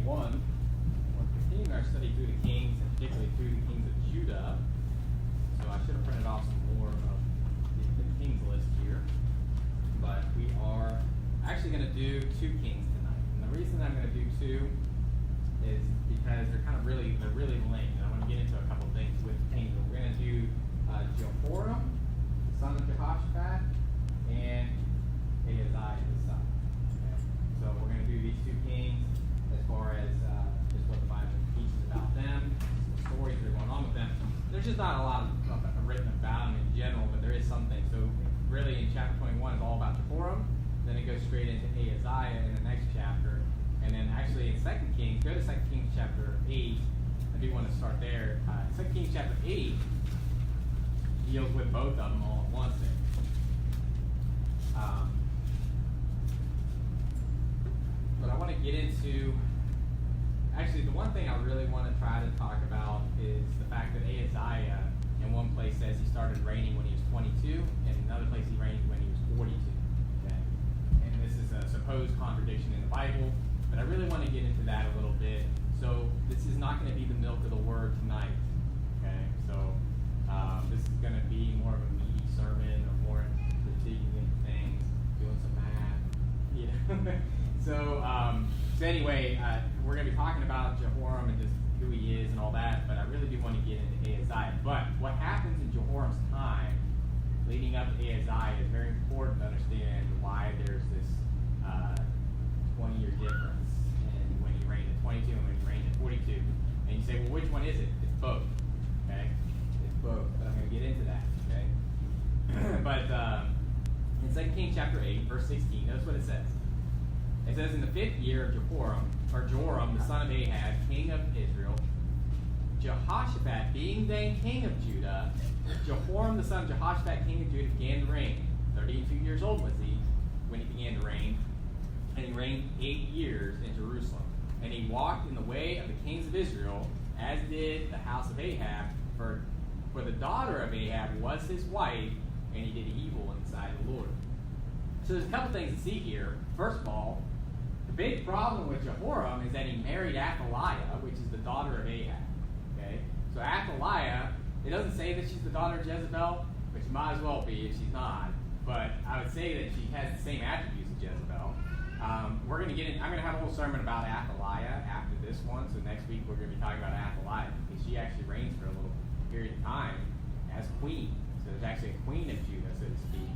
21, we're continuing our study through the kings, and particularly through the kings of Judah. So I should have printed off some more of the kings list here. But we are actually going to do 2 kings tonight. And the reason I'm going to do 2 is because they're really linked. And I want to get into a couple things with kings. We're going to do Jehoram, the son of Jehoshaphat, and Ahaziah, his son. Okay. So we're going to do these 2 kings as far as just what the Bible teaches about them, the stories that are going on with them. There's just not a lot written about them in general, but there is something. So really in chapter 21 is all about Jehoram. Then it goes straight into Ahaziah in the next chapter. And then actually in 2 Kings, go to 2 Kings chapter 8. I do want to start there. 2 Kings chapter 8 deals with both of them all at once there. But I want to get into, actually the one thing I really want to try to talk about is the fact that Ahaziah in one place says he started reigning when he was 22, and in another place he reigned when he was 42. Okay? And this is a supposed contradiction in the Bible, but I really want to get into that a little bit. So this is not going to be the milk of the word tonight. Okay? So this is going to be more of a meaty sermon, or more digging into things, doing some math. So anyway, we're going to be talking about Jehoram and just who he is and all that, but I really do want to get into Ahaziah. But what happens in Jehoram's time leading up to Ahaziah is very important to understand why there's this 20-year difference in when he reigned at 22 and when he reigned at 42. And you say, well, which one is it? It's both. Okay? It's both. But I'm going to get into that. Okay? But in 2 Kings chapter 8, verse 16, notice what it says. It says, in the 5th year of Jehoram, the son of Ahab, king of Israel, Jehoshaphat being then king of Judah, Jehoram, the son of Jehoshaphat, king of Judah, began to reign. 32 years old was he when he began to reign, and he reigned 8 years in Jerusalem. And he walked in the way of the kings of Israel, as did the house of Ahab, for the daughter of Ahab was his wife, and he did evil in the sight of the Lord. So there's a couple things to see here. First of all, the big problem with Jehoram is that he married Ahaziah, which is the daughter of Ahab. Okay? So Ahaziah, it doesn't say that she's the daughter of Jezebel, but she might as well be if she's not. But I would say that she has the same attributes as Jezebel. We're going to get in, I'm going to have a whole sermon about Ahaziah after this one. So next week we're going to be talking about Ahaziah, because she actually reigns for a little period of time as queen. So there's actually a queen of Judah, so to speak.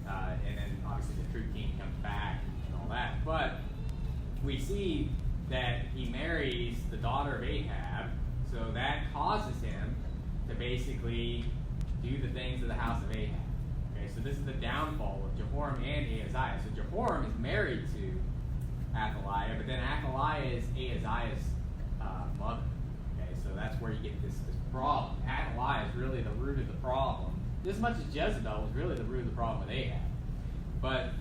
And then obviously the true king comes back and all that. But we see that he marries the daughter of Ahab, so that causes him to basically do the things of the house of Ahab. Okay, so this is the downfall of Jehoram and Ahaziah. So Jehoram is married to Ahaziah, but then Ahaziah is Ahaziah's mother. Okay, so that's where you get this problem. Ahaziah is really the root of the problem. Just as much as Jezebel was really the root of the problem with Ahab. But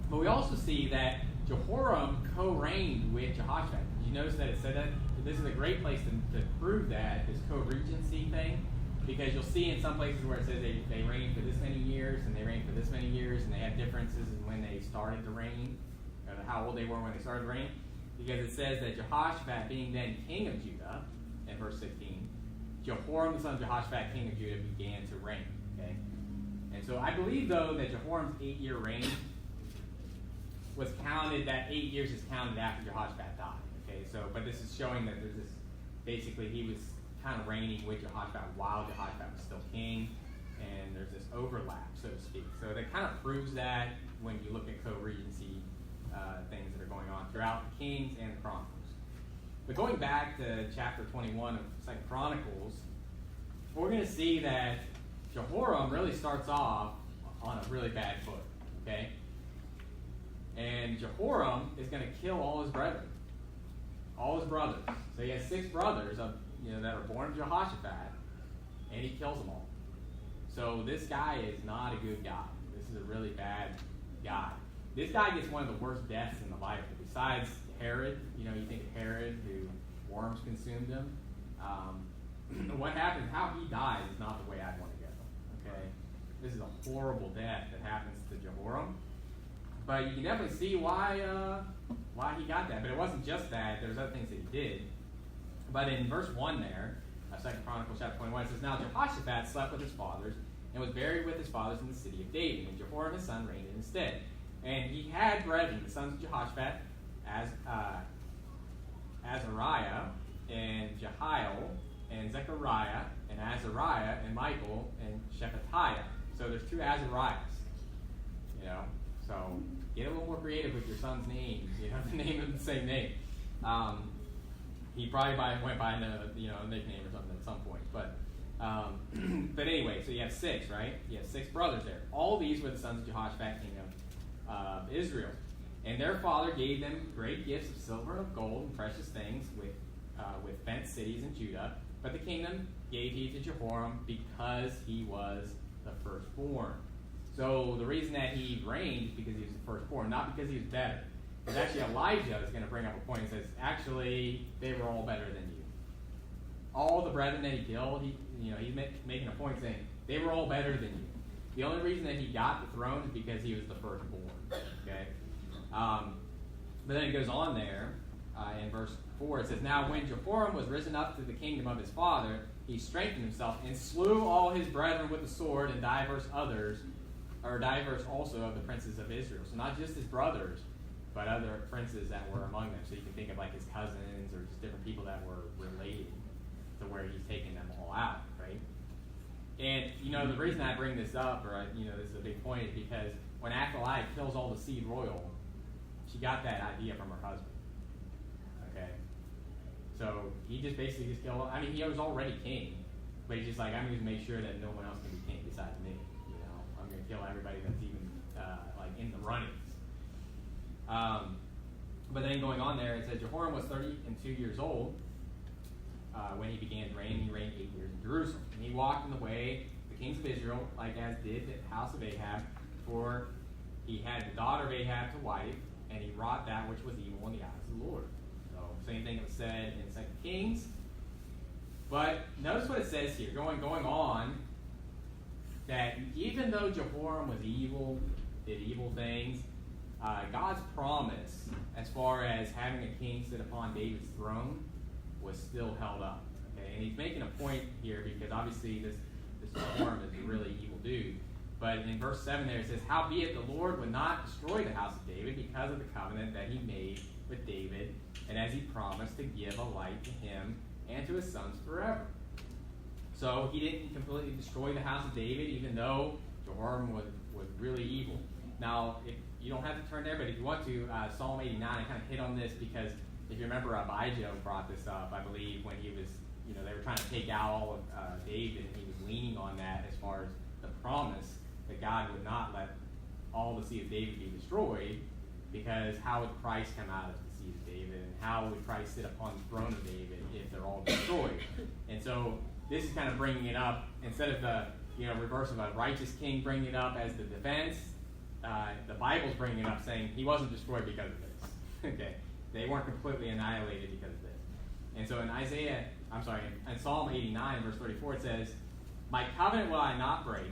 we also see that Jehoram co-reigned with Jehoshaphat. Did you notice that it said that? This is a great place to prove that, this co-regency thing, because you'll see in some places where it says they reigned for this many years, and they reigned for this many years, and they had differences in when they started to reign, or how old they were when they started to reign, because it says that Jehoshaphat, being then king of Judah, in verse 16, Jehoram, the son of Jehoshaphat, king of Judah, began to reign. Okay? And so I believe, though, that Jehoram's 8-year reign was counted, that 8 years is counted after Jehoshaphat died. Okay, so, but this is showing that there's this, basically he was kind of reigning with Jehoshaphat while Jehoshaphat was still king, and there's this overlap, so to speak. So that kind of proves that when you look at co-regency things that are going on throughout the Kings and the Chronicles. But going back to chapter 21 of 2 Chronicles, we're going to see that Jehoram really starts off on a really bad foot, okay? And Jehoram is going to kill all his brethren, all his brothers. So he has 6 brothers that are born of Jehoshaphat, and he kills them all. So this guy is not a good guy. This is a really bad guy. This guy gets one of the worst deaths in the Bible. Besides Herod, you think of Herod, who worms consumed him. What happens, how he dies is not the way I'd want to go. Okay? This is a horrible death that happens to Jehoram. But you can definitely see why he got that. But it wasn't just that. There was other things that he did. But in verse 1 there, 2 Chronicles chapter 21, it says, Now Jehoshaphat slept with his fathers and was buried with his fathers in the city of David. And Jehoram his son reigned in his stead. And he had brethren, the sons of Jehoshaphat, Azariah and Jehiel and Zechariah and Azariah and Michael and Shephatiah. So there's 2 Azariahs. So get a little more creative with your son's names. The name of the same name. He probably went by a nickname or something at some point. But anyway, so you have 6, right? You have 6 brothers there. All these were the sons of Jehoshaphat, king of Israel. And their father gave them great gifts of silver and of gold and precious things with fenced cities in Judah. But the kingdom gave he to Jehoram because he was the firstborn. So the reason that he reigned is because he was the firstborn, not because he was better. Because actually Elijah is going to bring up a point and says, actually, they were all better than you. All the brethren that he killed, he's making a point saying, they were all better than you. The only reason that he got the throne is because he was the firstborn. Okay? But then it goes on there, in verse 4, it says, Now when Jehoram was risen up to the kingdom of his father, he strengthened himself and slew all his brethren with the sword and divers also of the princes of Israel. So not just his brothers, but other princes that were among them. So you can think of like his cousins or just different people that were related to where he's taking them all out, right? And, the reason I bring this up, or, this is a big point, is because when Ahaziah kills all the seed royal, she got that idea from her husband. Okay? So he just basically killed, he was already king, but he's just like, I'm going to make sure that no one else can be king besides me. I'm going to kill everybody that's even, in the runnings. But then going on there, it said Jehoram was 32 years old when he began to reign. He reigned 8 years in Jerusalem. And he walked in the way the kings of Israel, like as did the house of Ahab, for he had the daughter of Ahab to wife, and he wrought that which was evil in the eyes of the Lord. So same thing that was said in 2 Kings. But notice what it says here, going on, that even though Jehoram was evil, did evil things, God's promise, as far as having a king sit upon David's throne, was still held up. Okay? And he's making a point here because obviously this Jehoram is a really evil dude. But in verse 7 there it says, Howbeit the Lord would not destroy the house of David because of the covenant that he made with David, and as he promised to give a light to him and to his sons forever. So he didn't completely destroy the house of David, even though Jehoram was really evil. Now, if you don't have to turn there, but if you want to, Psalm 89, I kind of hit on this because if you remember, Abijah brought this up, I believe, when he was, they were trying to take out all of David, and he was leaning on that as far as the promise that God would not let all the seed of David be destroyed, because how would Christ come out of the seed of David, and how would Christ sit upon the throne of David if they're all destroyed? And so this is kind of bringing it up, instead of the reverse of a righteous king bringing it up as the defense, the Bible's bringing it up saying he wasn't destroyed because of this. Okay, they weren't completely annihilated because of this. And so in Psalm 89, verse 34, it says, My covenant will I not break,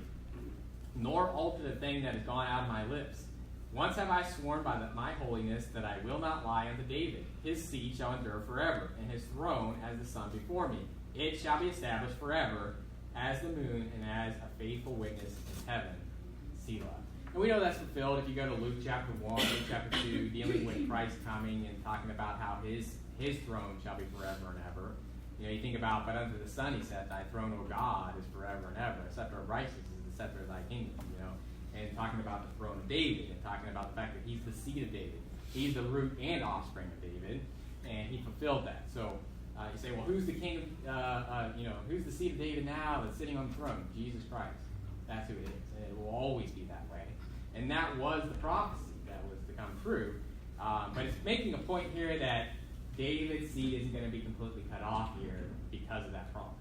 nor alter the thing that has gone out of my lips. Once have I sworn by my holiness that I will not lie unto David. His seed shall endure forever, and his throne as the sun before me. It shall be established forever as the moon and as a faithful witness in heaven. Selah. And we know that's fulfilled if you go to Luke chapter 1, Luke chapter 2, dealing with Christ coming and talking about how his throne shall be forever and ever. You think about, but under the sun, he said, Thy throne, O God, is forever and ever. A scepter of righteousness is the scepter of thy kingdom, And talking about the throne of David, and talking about the fact that he's the seed of David. He's the root and offspring of David, and he fulfilled that. So you say, well, who's the king who's the seed of David now that's sitting on the throne? Jesus Christ. That's who it is. And it will always be that way. And that was the prophecy that was to come true. But it's making a point here that David's seed isn't going to be completely cut off here because of that promise.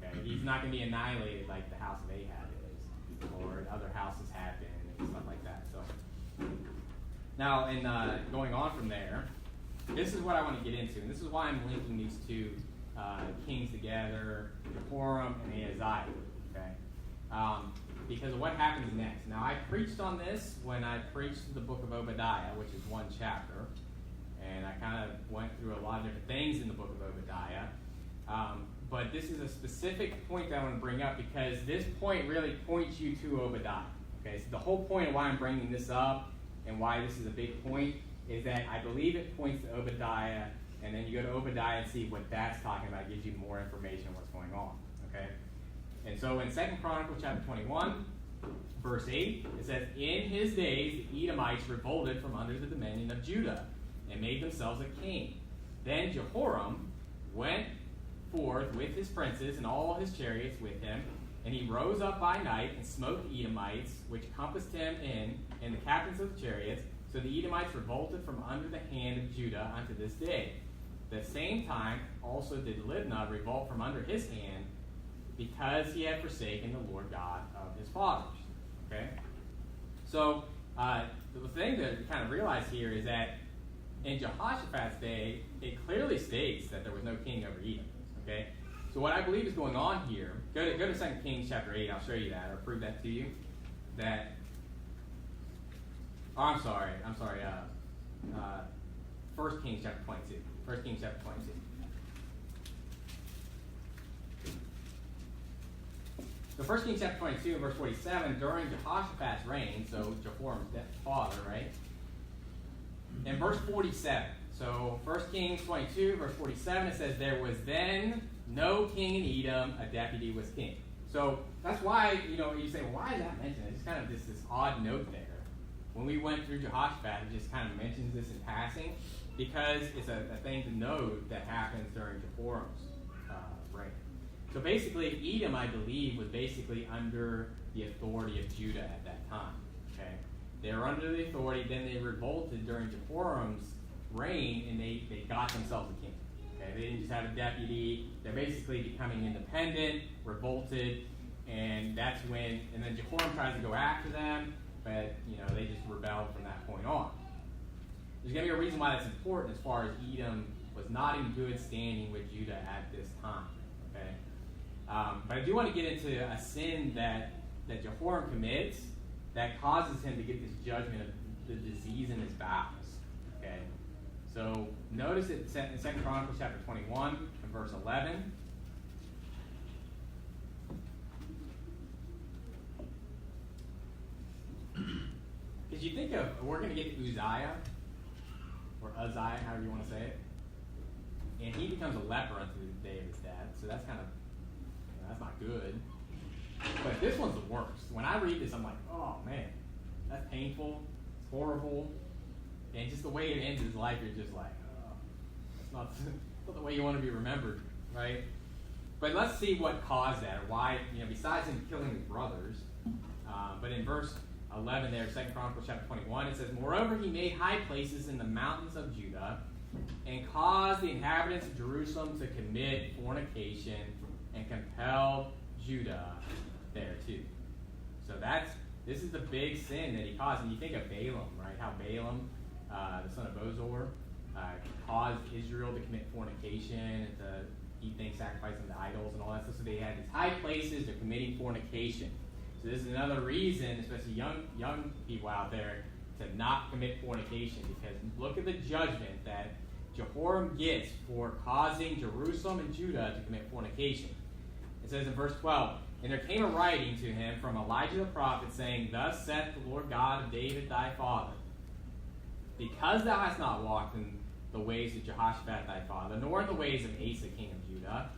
Okay? He's not going to be annihilated like the house of Ahab is, or other houses have been, and stuff like that. So now, in going on from there, this is what I want to get into, and this is why I'm linking these two kings together, Jehoram and Ahaziah. Okay, because of what happens next. Now, I preached on this when I preached the book of Obadiah, which is one chapter, and I kind of went through a lot of different things in the book of Obadiah. But this is a specific point that I want to bring up because this point really points you to Obadiah. Okay, so the whole point of why I'm bringing this up and why this is a big point is that I believe it points to Obadiah, and then you go to Obadiah and see what that's talking about. It gives you more information on what's going on. Okay, and so in 2 Chronicles chapter 21, verse 8, it says, "In his days the Edomites revolted from under the dominion of Judah and made themselves a king. Then Jehoram went forth with his princes and all his chariots with him, and he rose up by night and smote the Edomites, which compassed him in, and the captains of the chariots. So the Edomites revolted from under the hand of Judah unto this day. The same time also did Libnah revolt from under his hand, because he had forsaken the Lord God of his fathers." Okay? So the thing to kind of realize here is that in Jehoshaphat's day, it clearly states that there was no king over Edom. Okay? So what I believe is going on here, go to 2 Kings chapter 8, I'll show you that, or prove that to you. I'm sorry, 1 Kings chapter 22. 1 Kings chapter 22. So 1 Kings chapter 22, verse 47, during Jehoshaphat's reign, so Jehoram's father, right? In verse 47, so 1 Kings 22, verse 47, it says, "There was then no king in Edom, a deputy was king." So that's why, you say, well, why is that mentioned? It's kind of this odd note there. When we went through Jehoshaphat, it just kind of mentions this in passing, because it's a thing to note that happens during Jehoram's reign. So basically, Edom, I believe, was basically under the authority of Judah at that time. Okay, they were under the authority. Then they revolted during Jehoram's reign, and they got themselves a king. Okay, they didn't just have a deputy. They're basically becoming independent, revolted, and that's when. And then Jehoram tries to go after them, but they just rebelled from that point on. There's going to be a reason why that's important, as far as Edom was not in good standing with Judah at this time. Okay. But I do want to get into a sin that Jehoram commits that causes him to get this judgment of the disease in his bowels. Okay, so notice it in 2 Chronicles chapter 21 and verse 11. Because you think of, we're going to get to Uzziah, or Ahaziah, however you want to say it, and he becomes a leper unto the day of his death. So that's kind of that's not good. But this one's the worst. When I read this, I'm like, oh man, that's painful. It's horrible. And just the way it ends his life, you're just like, oh, that's not the way you want to be remembered, right? But let's see what caused that, or why, besides him killing his brothers. But in verse 11 there, 2 Chronicles chapter 21, it says, "Moreover, he made high places in the mountains of Judah, and caused the inhabitants of Jerusalem to commit fornication, and compelled Judah thereto." So this is the big sin that he caused. And you think of Balaam, right? How Balaam, the son of Bozor, caused Israel to commit fornication and to eat things sacrificed unto idols and all that stuff. So they had these high places, they're committing fornication. So this is another reason, especially young people out there, to not commit fornication, because look at the judgment that Jehoram gets for causing Jerusalem and Judah to commit fornication. It says in verse 12, "And there came a writing to him from Elijah the prophet, saying, Thus saith the Lord God of David thy father, because thou hast not walked in the ways of Jehoshaphat thy father, nor in the ways of Asa king of Judah,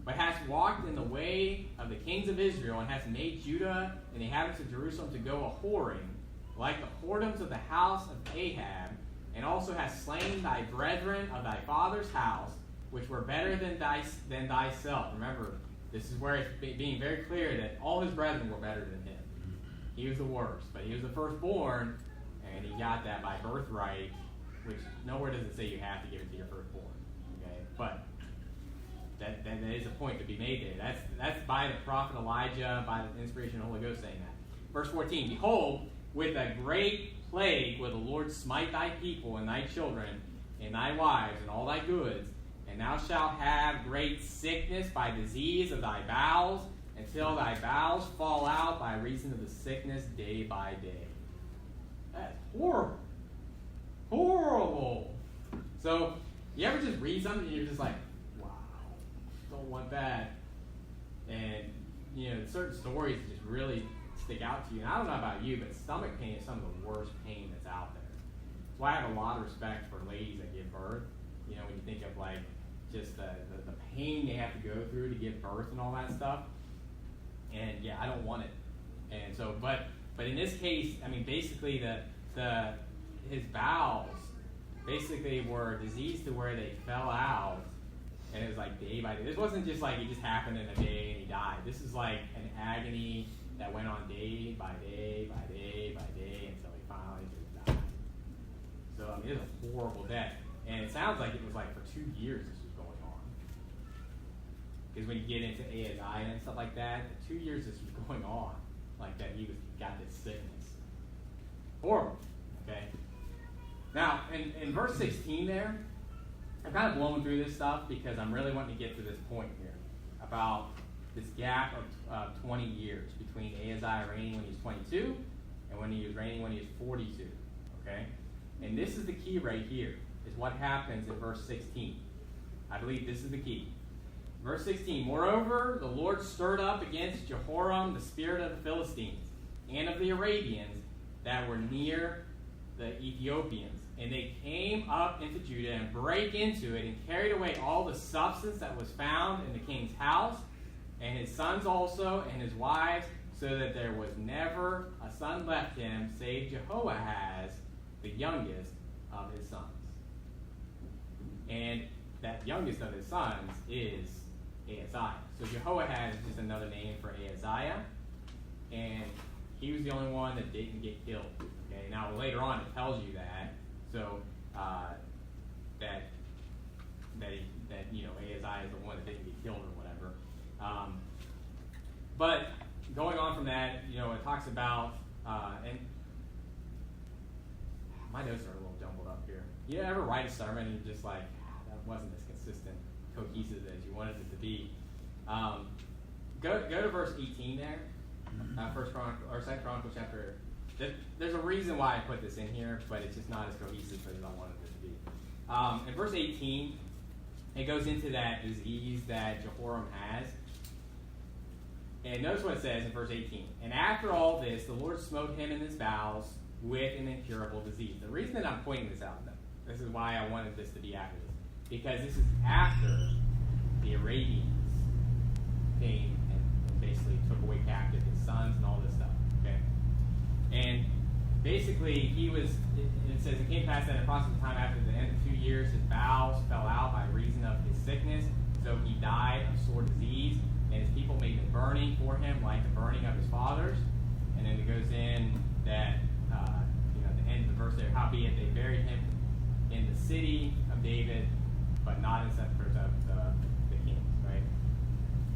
but hast walked in the way of the kings of Israel, and hast made Judah and the inhabitants of Jerusalem to go a whoring, like the whoredoms of the house of Ahab, and also hast slain thy brethren of thy father's house, which were better than thyself." Remember, this is where it's being very clear that all his brethren were better than him. He was the worst, but he was the firstborn, and he got that by birthright, which nowhere does it say you have to give it to your firstborn. Okay, but that is a point to be made there. That's by the prophet Elijah, by the inspiration of the Holy Ghost saying that. Verse 14, "Behold, with a great plague will the Lord smite thy people and thy children and thy wives and all thy goods, and thou shalt have great sickness by disease of thy bowels, until thy bowels fall out by reason of the sickness day by day. That's horrible. Horrible. So, you ever just read something and you're just like, wow, don't want that. And, certain stories just really stick out to you. And I don't know about you, but stomach pain is some of the worst pain that's out there. That's why I have a lot of respect for ladies that give birth. When you think of like just the pain they have to go through to give birth and all that stuff. And yeah, I don't want it. And so, but in this case, I mean, basically his bowels basically were diseased to where they fell out, and it was like day by day. This wasn't just like it just happened in a day and he died. This is like an agony that went on day by day by day by day until he finally just died. So I mean, it was a horrible death, and it sounds like it was like for 2 years this was going on. Because when you get into Ahaziah and stuff like that, 2 years this was going on, like that he got this sickness. Horrible. Okay. Now, in verse 16 there, I'm kind of blowing through this stuff because I'm really wanting to get to this point here about this gap of 20 years between Ahaziah reigning when he was 22 and when he was reigning when he was 42. Okay? And this is the key right here, is what happens in verse 16. I believe this is the key. Verse 16, moreover, the Lord stirred up against Jehoram the spirit of the Philistines and of the Arabians that were near the Ethiopians. And they came up into Judah and brake into it and carried away all the substance that was found in the king's house, and his sons also, and his wives, so that there was never a son left him, save Jehoahaz, the youngest of his sons. And that youngest of his sons is Ahaziah. So Jehoahaz is just another name for Ahaziah, and he was the only one that didn't get killed. Okay, now later on it tells you that, so that Ahaziah is the one that didn't get killed or whatever. But going on from that, it talks about and my notes are a little jumbled up here. You ever write a sermon and you're just like, that wasn't as consistent, cohesive as you wanted it to be? Go to verse 18 there. First Chronicle or Second Chronicle chapter. There's a reason why I put this in here, but it's just not as cohesive as I wanted it to be. In verse 18, it goes into that disease that Jehoram has. And notice what it says in verse 18. And after all this, the Lord smote him in his bowels with an incurable disease. The reason that I'm pointing this out, though, this is why I wanted this to be after this, because this is after the Arabians came and basically took away captive his sons and all this stuff. Okay, and basically it says it came past that in approximate time after the end of 2 years, his bowels fell out by reason of his sickness, so he died of sore disease, and his people made a burning for him like the burning of his fathers. And then it goes in that the end of the verse there, howbeit they buried him in the city of David, but not in sepulchres of the kings, right?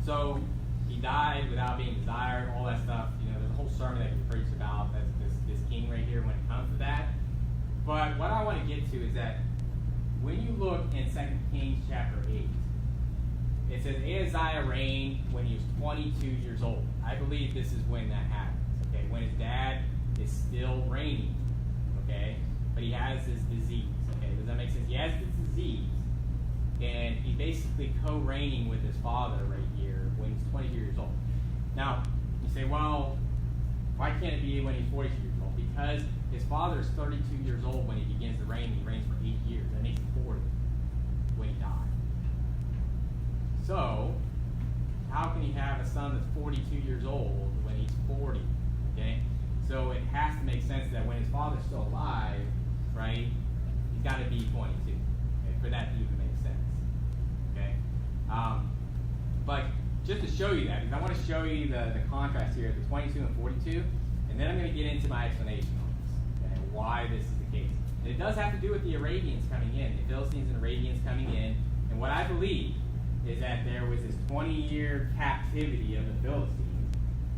So he died without being desired, all that stuff. There's a whole sermon that he preached about this king right here when it comes to that. But what I want to get to is that when you look in 2 Kings chapter 8, it says Ahaziah reigned when he was 22 years old. I believe this is when that happens, okay? When his dad is still reigning, okay? But he has this disease, okay? Does that make sense? He has this disease, and he's basically co-reigning with his father right here when he's 22 years old. Now, you say, well, why can't it be when he's 42 years old? Because his father is 32 years old when he begins to reign. He reigns for 8 years. That makes him 40 when he dies. So, how can he have a son that's 42 years old when he's 40? Okay? So it has to make sense that when his father's still alive, right, he's got to be 22, okay, for that to even make sense. Okay? But just to show you that, because I want to show you the contrast here, the 22 and 42, and then I'm going to get into my explanation on this, okay, why this is the case. And it does have to do with the Arabians coming in, the Philistines and Arabians coming in, and what I believe is that there was this 20-year captivity of the Philistines.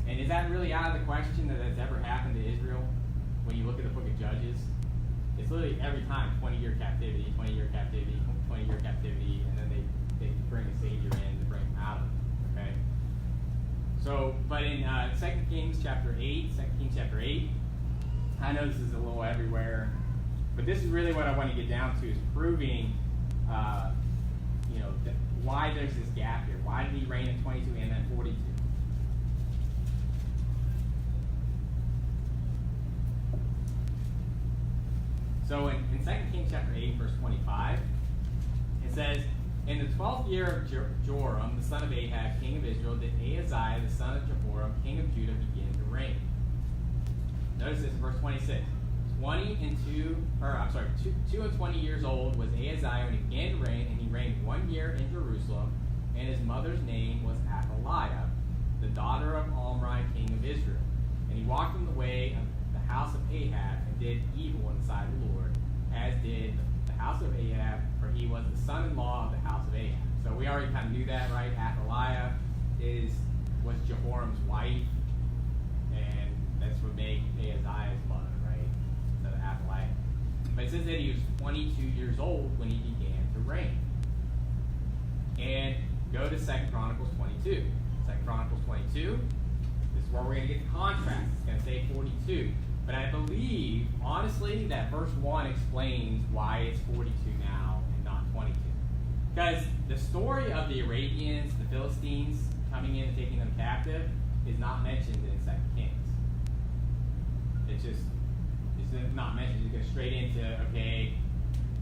And is that really out of the question that that's ever happened to Israel? When you look at the book of Judges, it's literally every time 20-year captivity, 20-year captivity, 20-year captivity, and then they bring a savior in to bring them out of it. Okay? But in 2 Kings chapter 8, I know this is a little everywhere, but this is really what I want to get down to, is proving, why there's this gap here. Why did he reign at 22 and then 42? So in 2 Kings chapter 8, verse 25, it says, in the 12th year of Jehoram, the son of Ahab, king of Israel, did Ahaziah, the son of Jehoram, king of Judah, begin to reign. Notice this in verse 26. 2 and 20 years old was Ahaziah when he began to reign, and he reigned 1 year in Jerusalem, and his mother's name was Athaliah, the daughter of Omri, king of Israel. And he walked in the way of the house of Ahab, and did evil in the sight of the Lord, as did the house of Ahab, for he was the son-in-law of the house of Ahab. So we already kind of knew that, right? Athaliah was Jehoram's wife, and that's what made Ahaziah's mother, right? So Athaliah. But it says that he was 22 years old when he began to reign. And go to 2 Chronicles 22. 2 Chronicles 22, this is where we're going to get the contrast. It's going to say 42. But I believe, honestly, that verse 1 explains why it's 42 now and not 22. Because the story of the Arabians, the Philistines, coming in and taking them captive is not mentioned in 2 Kings. It's not mentioned. It goes straight into,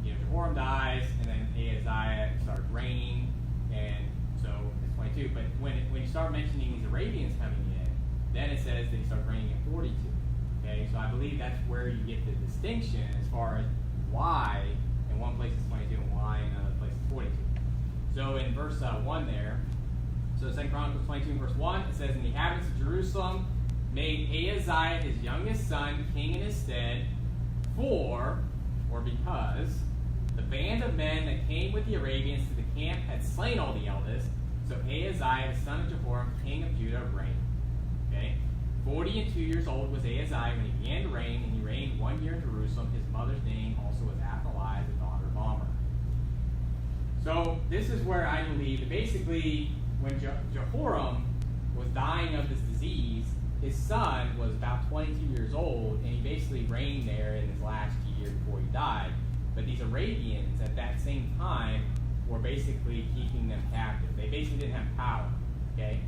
Jehoram dies, and then Ahaziah starts reigning, and so it's 22. But when you start mentioning these Arabians coming in, then it says that he starts reigning at 42. Okay, so I believe that's where you get the distinction as far as why in one place it's 22 and why in another place it's 42. So in verse 1 there, so 2 Chronicles 22 and verse 1, it says, and the inhabitants of Jerusalem made Ahaziah his youngest son king in his stead, because the band of men that came with the Arabians to the camp had slain all the eldest. So Ahaziah, the son of Jehoram, king of Judah, reigned. Okay? 42 years old was Ahaziah when he began to reign, and he reigned 1 year in Jerusalem. His mother's name also was Athaliah, the daughter of Omri. So this is where I believe that basically when Jehoram was dying of this disease, his son was about 22 years old, and he basically reigned there in his last year before he died. But these Arabians at that same time were basically keeping them captive. They basically didn't have power. Okay?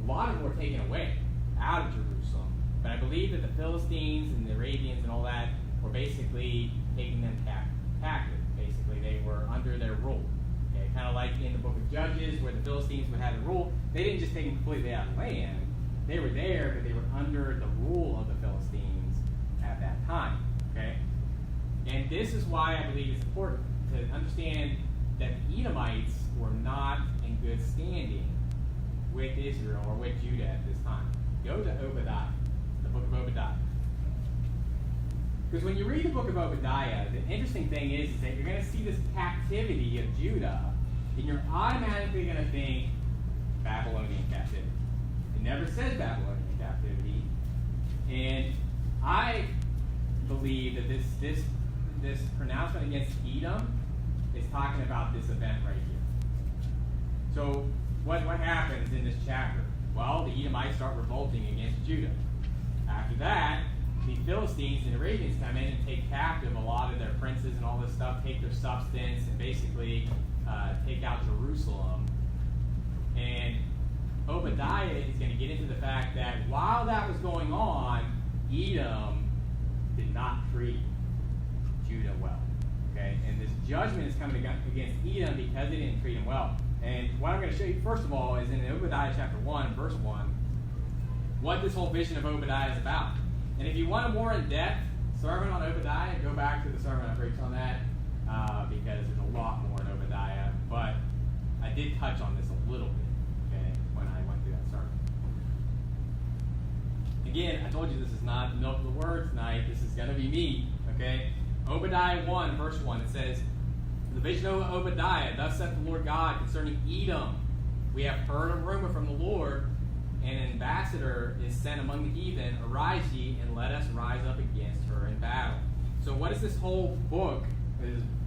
A lot of them were taken away out of Jerusalem. But I believe that the Philistines and the Arabians and all that were basically taking them captive. Basically, they were under their rule. Okay? Kind of like in the book of Judges, where the Philistines would have the rule. They didn't just take them completely out of the land. They were there, but they were under the rule of the Philistines at that time. Okay? And this is why I believe it's important to understand that the Edomites were not in good standing with Israel or with Judah at this time. Go to Obadiah, the book of Obadiah. Because when you read the book of Obadiah, the interesting thing is that you're going to see this captivity of Judah, and you're automatically going to think Babylonian captivity. It never says Babylonian captivity. And I believe that this pronouncement against Edom is talking about this event right here. So what happens in this chapter? Well, the Edomites start revolting against Judah. After that, the Philistines and the Arabians come in and take captive a lot of their princes and all this stuff, take their substance, and basically take out Jerusalem. And Obadiah is going to get into the fact that while that was going on, Edom did not treat Judah well. Okay? And this judgment is coming against Edom because they didn't treat him well. And what I'm going to show you, first of all, is in Obadiah chapter 1, verse 1, what this whole vision of Obadiah is about. And if you want a more in-depth sermon on Obadiah, go back to the sermon I preached on that, because there's a lot more in Obadiah. But I did touch on this a little bit, okay, when I went through that sermon. Again, I told you this is not milk of the word tonight. This is going to be meat, okay? Obadiah 1, verse 1, it says, the vision of Obadiah, thus saith the Lord God concerning Edom. We have heard a rumor from the Lord, and an ambassador is sent among the heathen. Arise ye, and let us rise up against her in battle. So what is this whole book,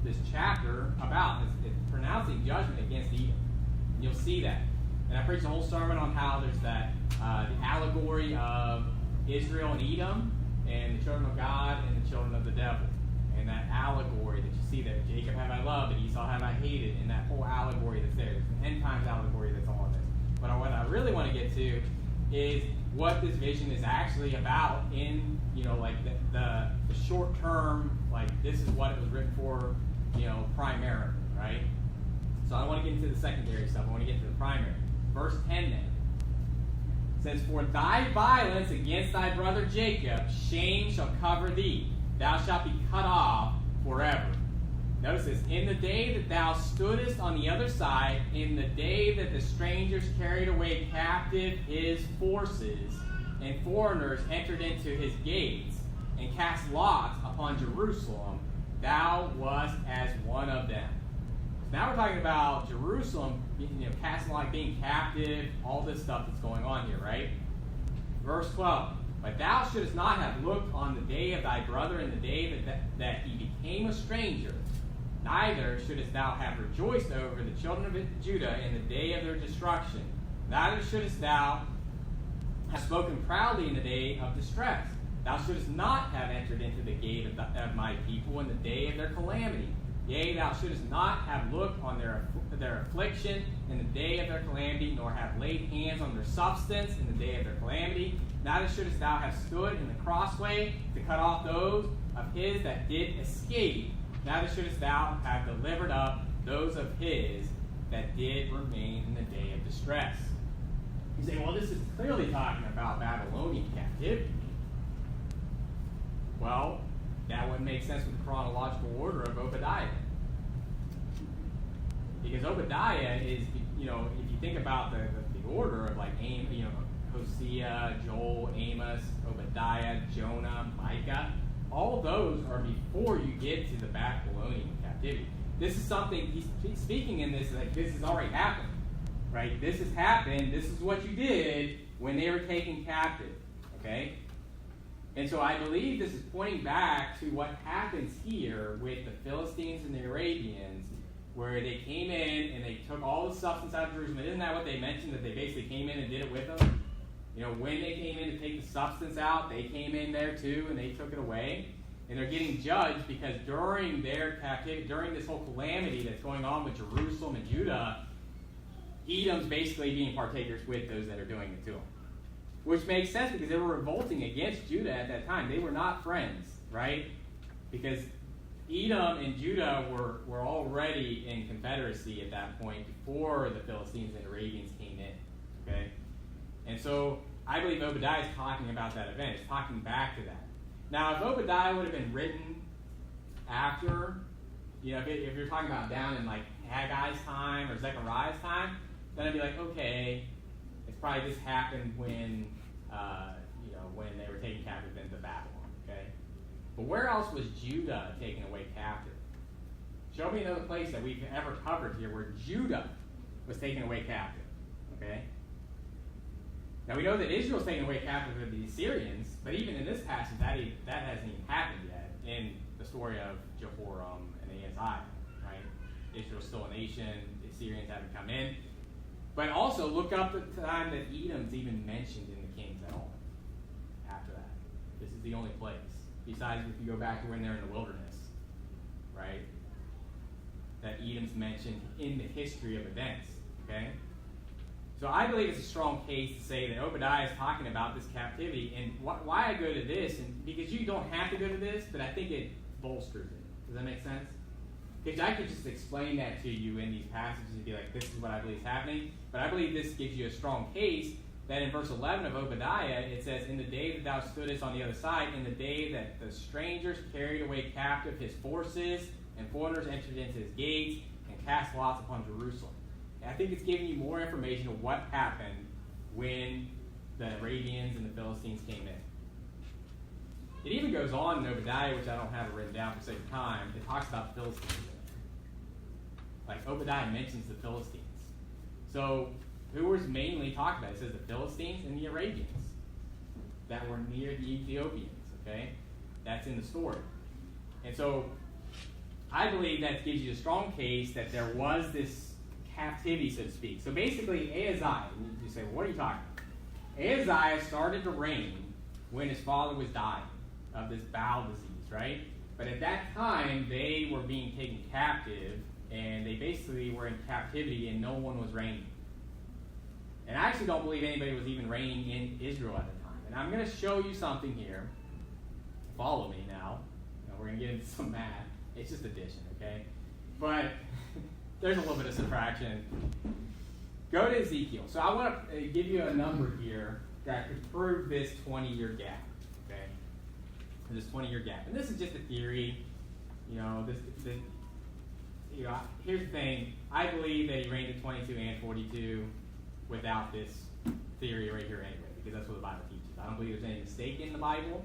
this chapter about? It's pronouncing judgment against Edom. And you'll see that. And I preached a whole sermon on how there's that the allegory of Israel and Edom, and the children of God and the children of the devil. And that allegory that you see there, Jacob have I loved, and Esau have I hated, and that whole allegory that's there. There's an end times allegory that's on this. But what I really want to get to is what this vision is actually about in, like the short term, like this is what it was written for, primarily, right? So I want to get into the secondary stuff. I want to get into the primary. Verse 10 then. It says, "For thy violence against thy brother Jacob, shame shall cover thee. Thou shalt be cut off forever." Notice this. "In the day that thou stoodest on the other side, in the day that the strangers carried away captive his forces, and foreigners entered into his gates, and cast lots upon Jerusalem, thou wast as one of them." So now we're talking about Jerusalem, casting lot, being captive, all this stuff that's going on here, right? Verse 12. "But thou shouldest not have looked on the day of thy brother in the day that he became a stranger. Neither shouldest thou have rejoiced over the children of Judah in the day of their destruction. Neither shouldest thou have spoken proudly in the day of distress. Thou shouldest not have entered into the gate of my people in the day of their calamity. Yea, thou shouldest not have looked on their affliction in the day of their calamity, nor have laid hands on their substance in the day of their calamity. Neither shouldest thou have stood in the crossway to cut off those of his that did escape. Neither shouldest thou have delivered up those of his that did remain in the day of distress." You say, well, this is clearly talking about Babylonian captivity. Well, that wouldn't make sense with the chronological order of Obadiah. Because Obadiah is, if you think about the order of like Hosea, Joel, Amos, Obadiah, Jonah, Micah, all those are before you get to the Babylonian captivity. This is something, he's speaking in this, like this has already happened, right? This has happened, this is what you did when they were taken captive, okay? And so I believe this is pointing back to what happens here with the Philistines and the Arabians, where they came in and they took all the substance out of Jerusalem. Isn't that what they mentioned, that they basically came in and did it with them? When they came in to take the substance out, they came in there too and they took it away. And they're getting judged because during their captivity, during this whole calamity that's going on with Jerusalem and Judah, Edom's basically being partakers with those that are doing it to them. Which makes sense because they were revolting against Judah at that time. They were not friends, right? Because Edom and Judah were already in confederacy at that point before the Philistines and Arabians came in, okay? And so I believe Obadiah is talking about that event. It's talking back to that. Now, if Obadiah would have been written after, if you're talking about down in like Haggai's time or Zechariah's time, then I'd be like, okay, it's probably this happened when, when they were taken captive into Babylon, okay? But where else was Judah taken away captive? Show me another place that we've ever covered here where Judah was taken away captive, okay? Now we know that Israel was taken away captive of the Assyrians, but even in this passage, that hasn't even happened yet in the story of Jehoram and Ahaziah, right? Israel's still a nation, the Assyrians haven't come in. But also look up the time that Edom's even mentioned in the Kings at all. After that, this is the only place. Besides, if you go back to when they're in the wilderness, right? That Edom's mentioned in the history of events, okay? So I believe it's a strong case to say that Obadiah is talking about this captivity. And why I go to this, and because you don't have to go to this, but I think it bolsters it. Does that make sense? Because I could just explain that to you in these passages and be like, this is what I believe is happening. But I believe this gives you a strong case that in verse 11 of Obadiah, it says, "In the day that thou stoodest on the other side, in the day that the strangers carried away captive his forces, and foreigners entered into his gates, and cast lots upon Jerusalem." I think it's giving you more information of what happened when the Arabians and the Philistines came in. It even goes on in Obadiah, which I don't have it written down for sake of time. It talks about the Philistines. Like Obadiah mentions the Philistines. So who was mainly talked about? It says the Philistines and the Arabians that were near the Ethiopians. Okay, that's in the story. And so I believe that gives you a strong case that there was this captivity, so to speak. So basically, Ahaziah, you say, well, what are you talking about? Ahaziah started to reign when his father was dying of this bowel disease, right? But at that time, they were being taken captive, and they basically were in captivity, and no one was reigning. And I actually don't believe anybody was even reigning in Israel at the time. And I'm going to show you something here. Follow me now. We're going to get into some math. It's just addition, okay? But there's a little bit of subtraction. Go to Ezekiel. So I want to give you a number here that could prove this 20-year gap, okay? This 20-year gap. And this is just a theory. Here's the thing. I believe that he reigned at 22 and 42 without this theory right here anyway, because that's what the Bible teaches. I don't believe there's any mistake in the Bible,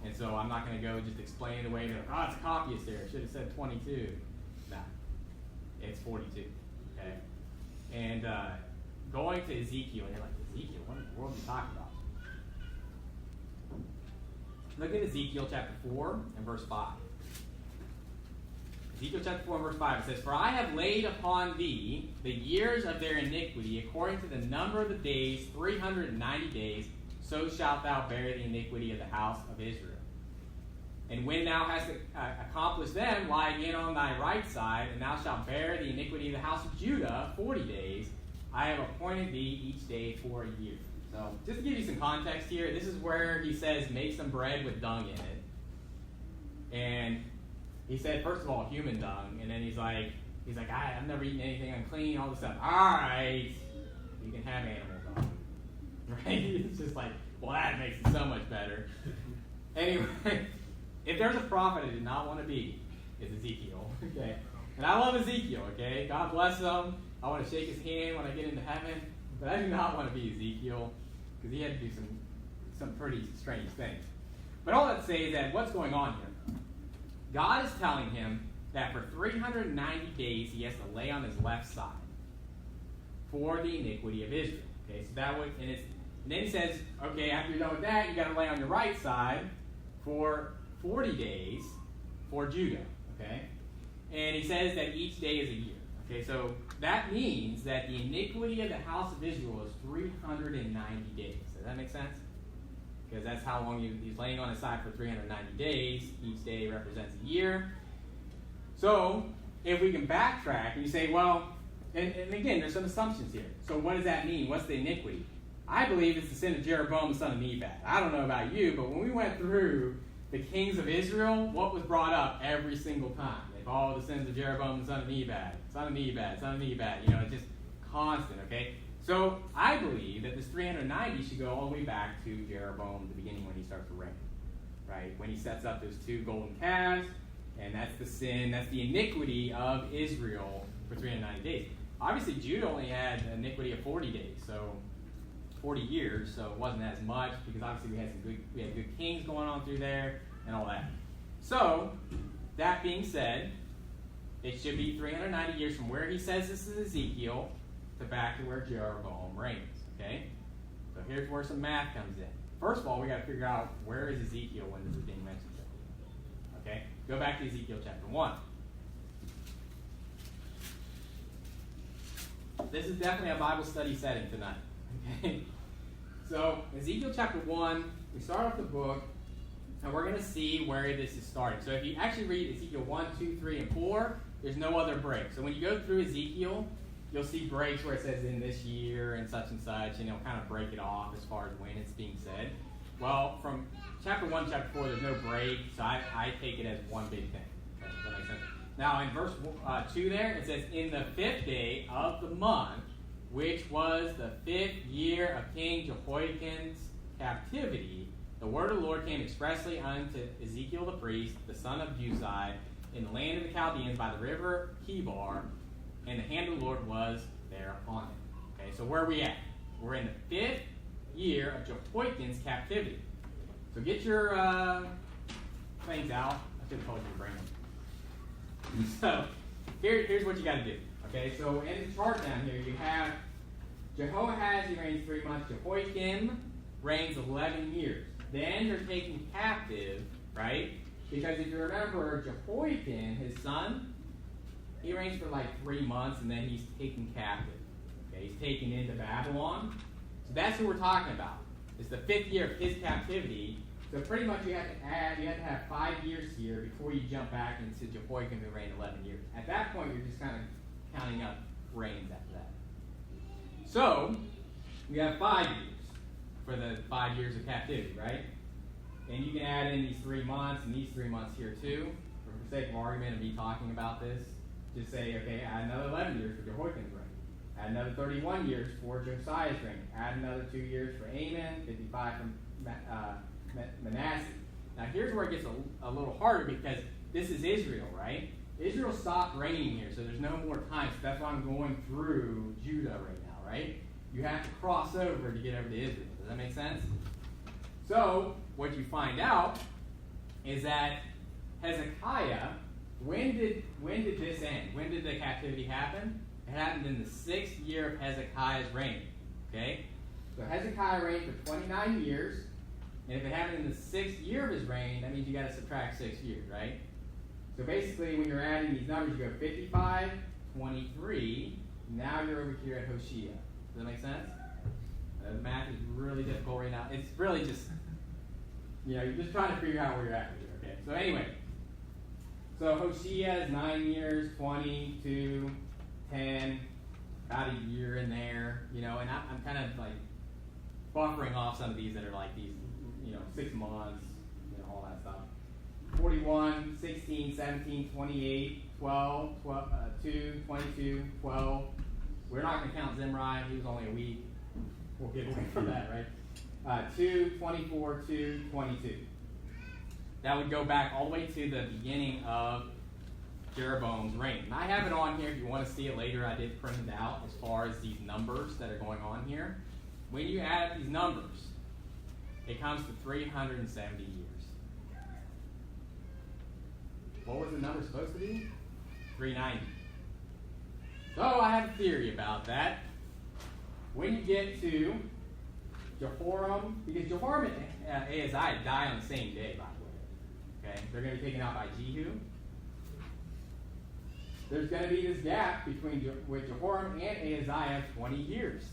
and so I'm not going to go just explain it away. Like, it's a copyist there. It should have said 22. No, it's 42. Okay, and going to Ezekiel, and you're like, Ezekiel, what in the world are you talking about? Look at Ezekiel chapter 4 and verse 5. Ezekiel chapter 4 and verse 5, it says, "For I have laid upon thee the years of their iniquity, according to the number of the days, 390 days, so shalt thou bear the iniquity of the house of Israel. And when thou hast accomplished them, lie again on thy right side, and thou shalt bear the iniquity of the house of Judah 40 days. I have appointed thee each day for a year." So, just to give you some context here, this is where he says, make some bread with dung in it. And he said, first of all, human dung, and then he's like, I've never eaten anything unclean, all this stuff. All right, you can have animal dung, right? It's just like, well, that makes it so much better. Anyway, if there's a prophet I did not want to be, it's Ezekiel, okay? And I love Ezekiel, okay? God bless him. I want to shake his hand when I get into heaven, but I do not want to be Ezekiel, because he had to do some pretty strange things. But all that to say is that what's going on here? God is telling him that for 390 days he has to lay on his left side for the iniquity of Israel. Okay, so that would, and then he says, okay, after you're done with that, you got to lay on your right side for 40 days for Judah. Okay, and he says that each day is a year. Okay, so that means that the iniquity of the house of Israel is 390 days. Does that make sense? Because that's how long he's laying on his side for 390 days. Each day represents a year. So, if we can backtrack, and you say, well, and again, there's some assumptions here. So what does that mean? What's the iniquity? I believe it's the sin of Jehoram, the son of Nebat. I don't know about you, but when we went through the kings of Israel, what was brought up every single time? They followed the sins of Jehoram, the son of Nebat, son of Nebat, son of Nebat. It's just constant, okay? So I believe that this 390 should go all the way back to Jeroboam, the beginning when he starts to reign, right? When he sets up those 2 golden calves, and that's the sin, that's the iniquity of Israel for 390 days. Obviously, Judah only had an iniquity of 40 days, so 40 years, so it wasn't as much, because obviously we had good kings going on through there and all that. So, that being said, it should be 390 years from where he says this is Ezekiel to back to where Jeroboam reigns, okay? So here's where some math comes in. First of all, we got to figure out where is Ezekiel when this is being mentioned. Okay? Go back to Ezekiel chapter 1. This is definitely a Bible study setting tonight. Okay? So, Ezekiel chapter 1, we start off the book, and we're going to see where this is starting. So if you actually read Ezekiel 1, 2, 3, and 4, there's no other break. So when you go through Ezekiel, you'll see breaks where it says in this year and such, and it'll kind of break it off as far as when it's being said. Well, from chapter 1 to chapter 4, there's no break, so I take it as one big thing. Okay, does that make sense? Now, in verse 2 there, it says, "In the 5th day of the month, which was the 5th year of King Jehoiakim's captivity, the word of the Lord came expressly unto Ezekiel the priest, the son of Buzi, in the land of the Chaldeans by the river Chebar, and the hand of the Lord was there upon it." Okay, so where are we at? We're in the 5th year of Jehoiakim's captivity. So get your things out. I should have told you to bring them. So here's what you got to do. Okay, so in the chart down here, you have Jehoahaz, he reigns 3 months. Jehoiakim reigns 11 years. Then they're taken captive, right? Because if you remember, Jehoiakim, his son, He reigns for like 3 months, and then he's taken captive. Okay, he's taken into Babylon. So that's who we're talking about. It's the 5th year of his captivity. So pretty much you have to have 5 years here before you jump back into Jehoiakim, who reigned 11 years. At that point, you're just kind of counting up reigns after that. So we have 5 years for the 5 years of captivity, right? And you can add in these 3 months and these 3 months here too. For the sake of argument of me talking about this, just say, okay, add another 11 years for Jehoiakim's reign. Add another 31 years for Josiah's reign. Add another 2 years for Amon, 55 for Manasseh. Now here's where it gets a little harder, because this is Israel, right? Israel stopped reigning here, so there's no more time. So that's why I'm going through Judah right now, right? You have to cross over to get over to Israel. Does that make sense? So what you find out is that Hezekiah, when did this end? When did the captivity happen? It happened in the 6th year of Hezekiah's reign. Okay? So Hezekiah reigned for 29 years. And if it happened in the 6th year of his reign, that means you got to subtract 6 years, right? So basically, when you're adding these numbers, you go 55, 23. Now you're over here at Hoshea. Does that make sense? The math is really difficult right now. It's really just, you're just trying to figure out where you're at here. Okay. So anyway, so Hoshea is 9 years, 22, 10, about a year in there, and I'm kind of like buffering off some of these that are like these, 6 months, all that stuff. 41, 16, 17, 28, 12, 2, 22, 12. We're not going to count Zimri. He was only a week. We'll get away from that, right? 2, 24, 2, 22. That would go back all the way to the beginning of Jeroboam's reign. And I have it on here if you want to see it later. I did print it out as far as these numbers that are going on here. When you add these numbers, it comes to 370 years. What was the number supposed to be? 390. So I have a theory about that. When you get to Jehoram, because Jehoram and Ahaziah die on the same day, by the way. Okay? They're going to be taken out by Jehu. There's going to be this gap with Jehoram and Ahaziah 20 years,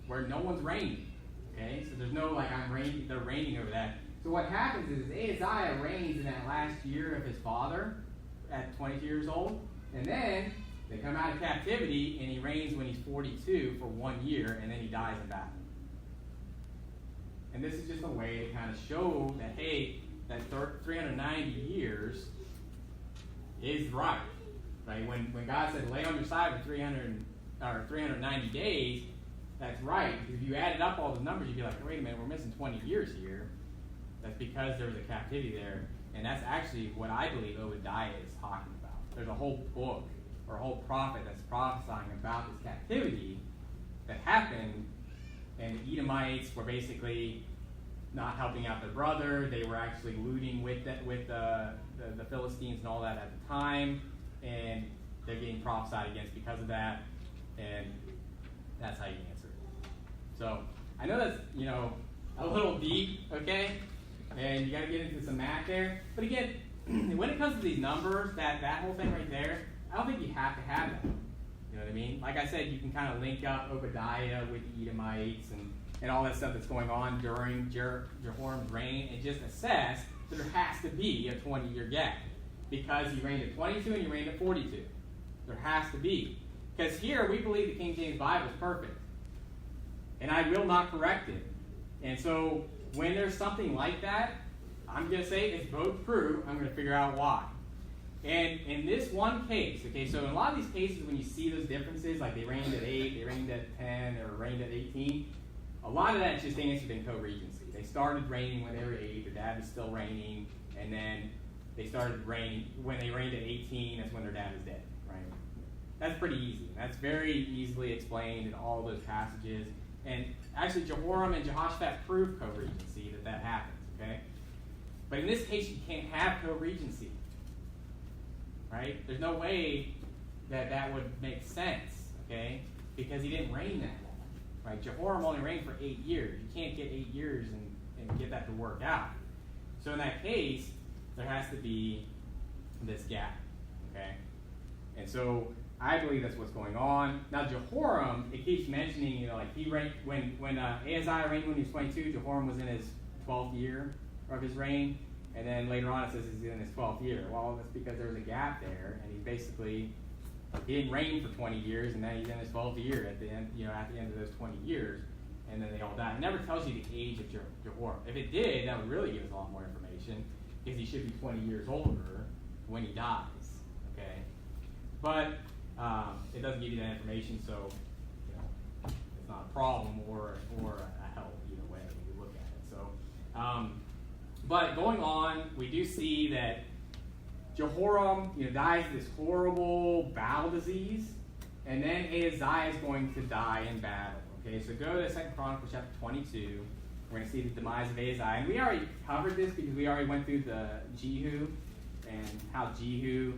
where no one's reigning. Okay? So there's no they're reigning over that. So what happens is Ahaziah reigns in that last year of his father at 22 years old, and then they come out of captivity, and he reigns when he's 42 for 1 year, and then he dies in battle. And this is just a way to kind of show that, hey, that 390 years is right. When God said, lay on your side for 390 days, that's right. If you added up all the numbers, you'd be like, wait a minute, we're missing 20 years here. That's because there was a captivity there. And that's actually what I believe Obadiah is talking about. There's a whole book or a whole prophet that's prophesying about this captivity that happened, and the Edomites were basically not helping out their brother. They were actually looting with the Philistines and all that at the time, and they're getting prophesied against because of that, and that's how you answer it. So I know that's a little deep, okay, and you got to get into some math there. But again, when it comes to these numbers, that whole thing right there, I don't think you have to have that. You know what I mean? Like I said, you can kind of link up Obadiah with the Edomites and all that stuff that's going on during Jehoram's reign, and just assess that there has to be a 20-year gap, because he reigned at 22 and he reigned at 42. There has to be. Because here we believe the King James Bible is perfect, and I will not correct it. And so when there's something like that, I'm going to say it's both true. I'm going to figure out why. And in this one case, okay, so in a lot of these cases when you see those differences, like they reigned at 8, they reigned at 10, or reigned at 18, a lot of that's just answered in co-regency. They started reigning when they were 8, their dad was still reigning, and then they started reigning, when they reigned at 18, that's when their dad was dead, right? That's pretty easy. That's very easily explained in all those passages. And actually, Jehoram and Jehoshaphat proved co-regency, that happens, okay? But in this case, you can't have co-regency, right? There's no way that would make sense, okay? Because he didn't reign that long, right? Jehoram only reigned for 8 years. You can't get 8 years and get that to work out. So in that case, there has to be this gap, Okay? And so I believe that's what's going on. Now Jehoram, it keeps mentioning, like he reigned, when Ahaziah reigned when he was 22, Jehoram was in his 12th year of his reign. And then later on it says he's in his 12th year. Well, that's because there was a gap there, and he didn't reign for 20 years, and then he's in his 12th year at the end, at the end of those 20 years, and then they all died. It never tells you the age of Jehoram. If it did, that would really give us a lot more information, because he should be 20 years older when he dies. Okay, but it doesn't give you that information, so it's not a problem or a help either way when you look at it. So, but going on, we do see that Jehoram, dies of this horrible bowel disease, and then Ahaziah is going to die in battle. Okay, so go to 2 Chronicles chapter 22. We're going to see the demise of Ahaziah. And we already covered this because we already went through the Jehu and how Jehu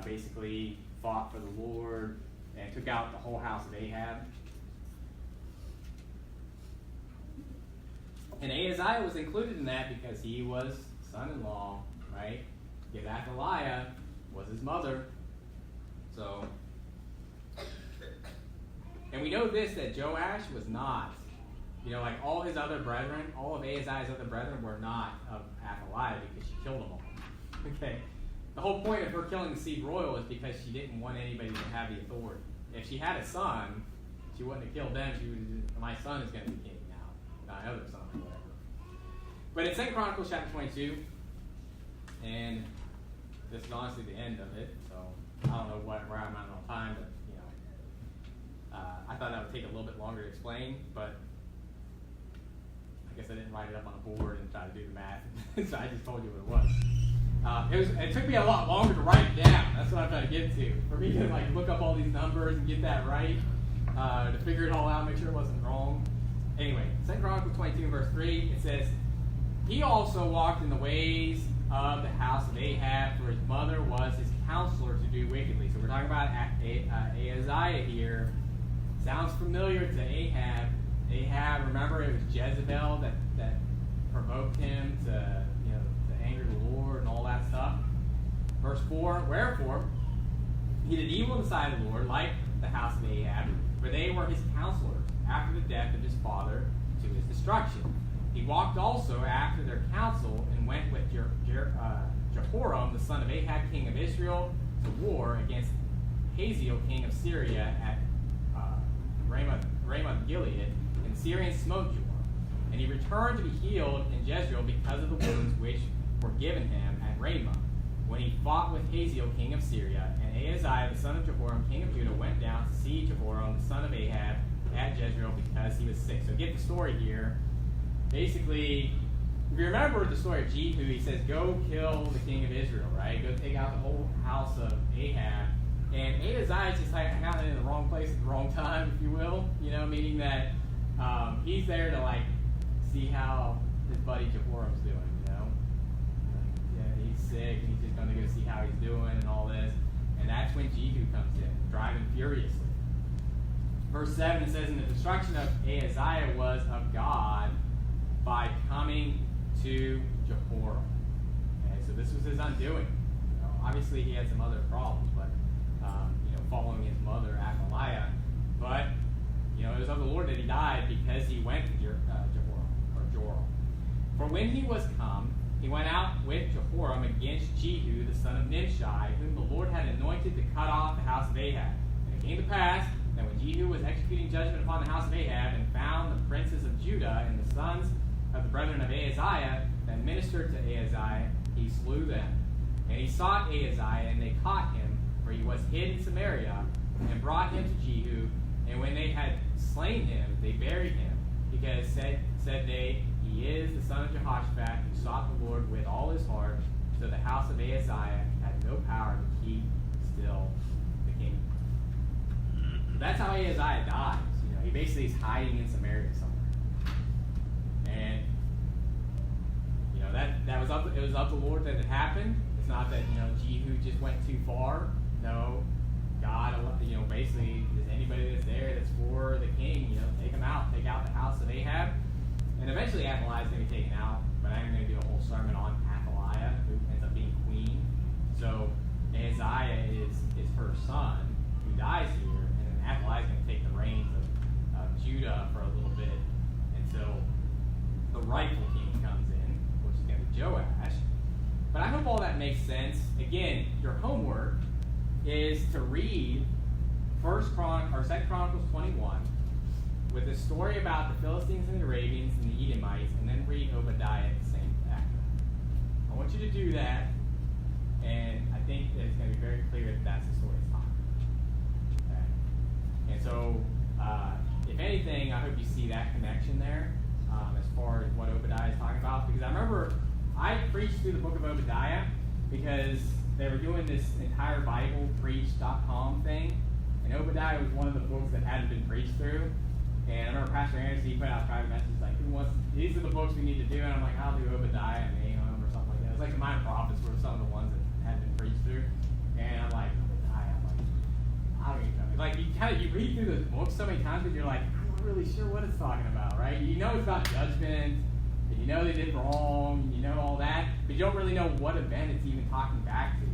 basically fought for the Lord and took out the whole house of Ahab. And Ahaziah was included in that because he was son-in-law, right? Because Athaliah was his mother. So, and we know this, that Joash was not, like all his other brethren, all of Ahaziah's other brethren were not of Athaliah because she killed them all. Okay? The whole point of her killing the seed royal is because she didn't want anybody to have the authority. If she had a son, she wouldn't have killed them. She would, my son is going to be king now, not another son or whatever. But in 2 Chronicles chapter 22, and this is honestly the end of it, so I don't know where I'm at on time, but I thought that would take a little bit longer to explain, but I guess I didn't write it up on a board and try to do the math, so I just told you what it was. It took me a lot longer to write it down. That's what I'm trying to get to. For me to look up all these numbers and get that right, to figure it all out, make sure it wasn't wrong. Anyway, 2 Chronicles 22 verse 3, it says, "He also walked in the ways of the house of Ahab, for his mother was his counselor to do wickedly." So we're talking about Ahaziah here. Sounds familiar to Ahab. Ahab, remember, it was Jezebel that provoked him to anger the Lord and all that stuff. Verse 4, "Wherefore he did evil in the sight of the Lord, like the house of Ahab, for they were his counselors after the death of his father to his destruction. He walked also after their counsel and went with Jehoram, the son of Ahab, king of Israel, to war against Hazael, king of Syria, at Ramoth Gilead, and the Syrians smote Jehoram. And he returned to be healed in Jezreel because of the wounds which were given him at Ramoth, when he fought with Hazael, king of Syria. And Ahaziah, the son of Jehoram, king of Judah, went down to see Jehoram, the son of Ahab, at Jezreel because he was sick." So get the story here. Basically, if you remember the story of Jehu, he says, go kill the king of Israel, right? Go take out the whole house of Ahab. And Ahaziah is just kind of in the wrong place at the wrong time, if you will. Meaning that he's there to see how his buddy Jehoram's doing. He's sick, and he's just going to go see how he's doing and all this. And that's when Jehu comes in, driving furiously. Verse 7, it says, "And the destruction of Ahaziah was of God by coming to Jehoram." Okay, so this was his undoing. Obviously, he had some other problems, but following his mother Athaliah. But it was of the Lord that he died because he went to Jehoram. "For when he was come, he went out with Jehoram against Jehu, the son of Nimshi, whom the Lord had anointed to cut off the house of Ahab. And it came to pass that when Jehu was executing judgment upon the house of Ahab, and found the princes of Judah and the sons of the brethren of Ahaziah that ministered to Ahaziah, he slew them. And he sought Ahaziah, and they caught him, for he was hid in Samaria, and brought him to Jehu. And when they had slain him, they buried him, because said they, he is the son of Jehoshaphat, who sought the Lord with all his heart. So the house of Ahaziah had no power to keep still the kingdom." That's how Ahaziah dies. He basically is hiding in Samaria somewhere. And that was up. It was up to the Lord that it happened. It's not that Jehu just went too far. No, God. Basically, is anybody that's there that's for the king, take him out. Take out the house of Ahab, and eventually Athaliah is going to be taken out. But I'm going to do a whole sermon on Athaliah, who ends up being queen. So Ahaziah is to read Second Chronicles 21 with a story about the Philistines and the Arabians and the Edomites, and then read Obadiah at the same time. I want you to do that, and I think that it's going to be very clear that that's the story it's talking about. Okay? And so, if anything, I hope you see that connection there as far as what Obadiah is talking about. Because I remember I preached through the book of Obadiah because they were doing this entire Bible preach.com thing, and Obadiah was one of the books that hadn't been preached through. And I remember Pastor Anderson, he put out private messages like, these are the books we need to do, and I'm like, I'll do Obadiah and Nahum or something like that. It was like the Minor Prophets were some of the ones that hadn't been preached through. And I'm like, Obadiah, I don't even know. Like, you read through the book so many times that you're like, I'm not really sure what it's talking about, right? You know it's about judgment, and you know they did wrong, and you know all that, but you don't really know what event it's even talking back to.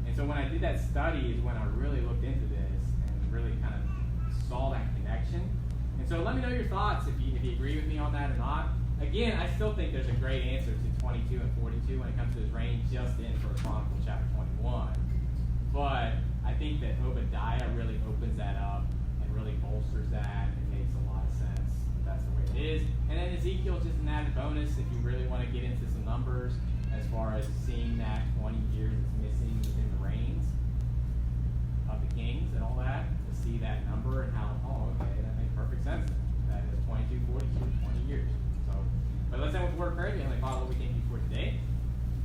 And so when I did that study is when I really looked into this and really kind of saw that connection. And so let me know your thoughts if you agree with me on that or not. Again, I still think there's a great answer to 22 and 42 when it comes to this range just in 1 Chronicles chapter 21. But I think that Obadiah really opens that up and really bolsters that. It makes a lot of sense that that's the way it is. And then Ezekiel's just an added bonus if you really want to get into some numbers as far as seeing that 20 years that's missing within the reigns of the kings and all that, to see that number and how, okay, that makes perfect sense. That is 22, 42, 20 years. So, but let's end with the word of prayer. Heavenly Father, Lord, we thank you for today.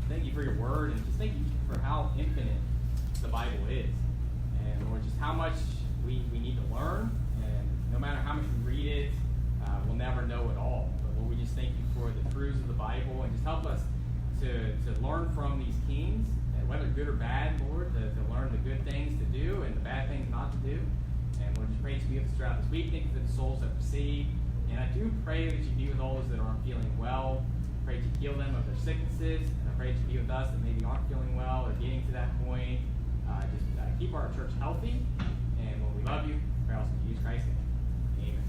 Thank you for your word, and just thank you for how infinite the Bible is. And Lord, just how much we need to learn, and no matter how much we read it, we'll never know it all. But Lord, we just thank you for the truths of the Bible, and just help us to learn from these kings, and whether good or bad, Lord, to learn the good things to do and the bad things not to do. And Lord, just pray that you be with us throughout this week. Thank you for the souls that receive. And I do pray that you be with all those that aren't feeling well. I pray that you heal them of their sicknesses. And I pray that you be with us that maybe aren't feeling well or getting to that point. Just keep our church healthy. And Lord, we love you. Pray also in Jesus Christ's name. Amen.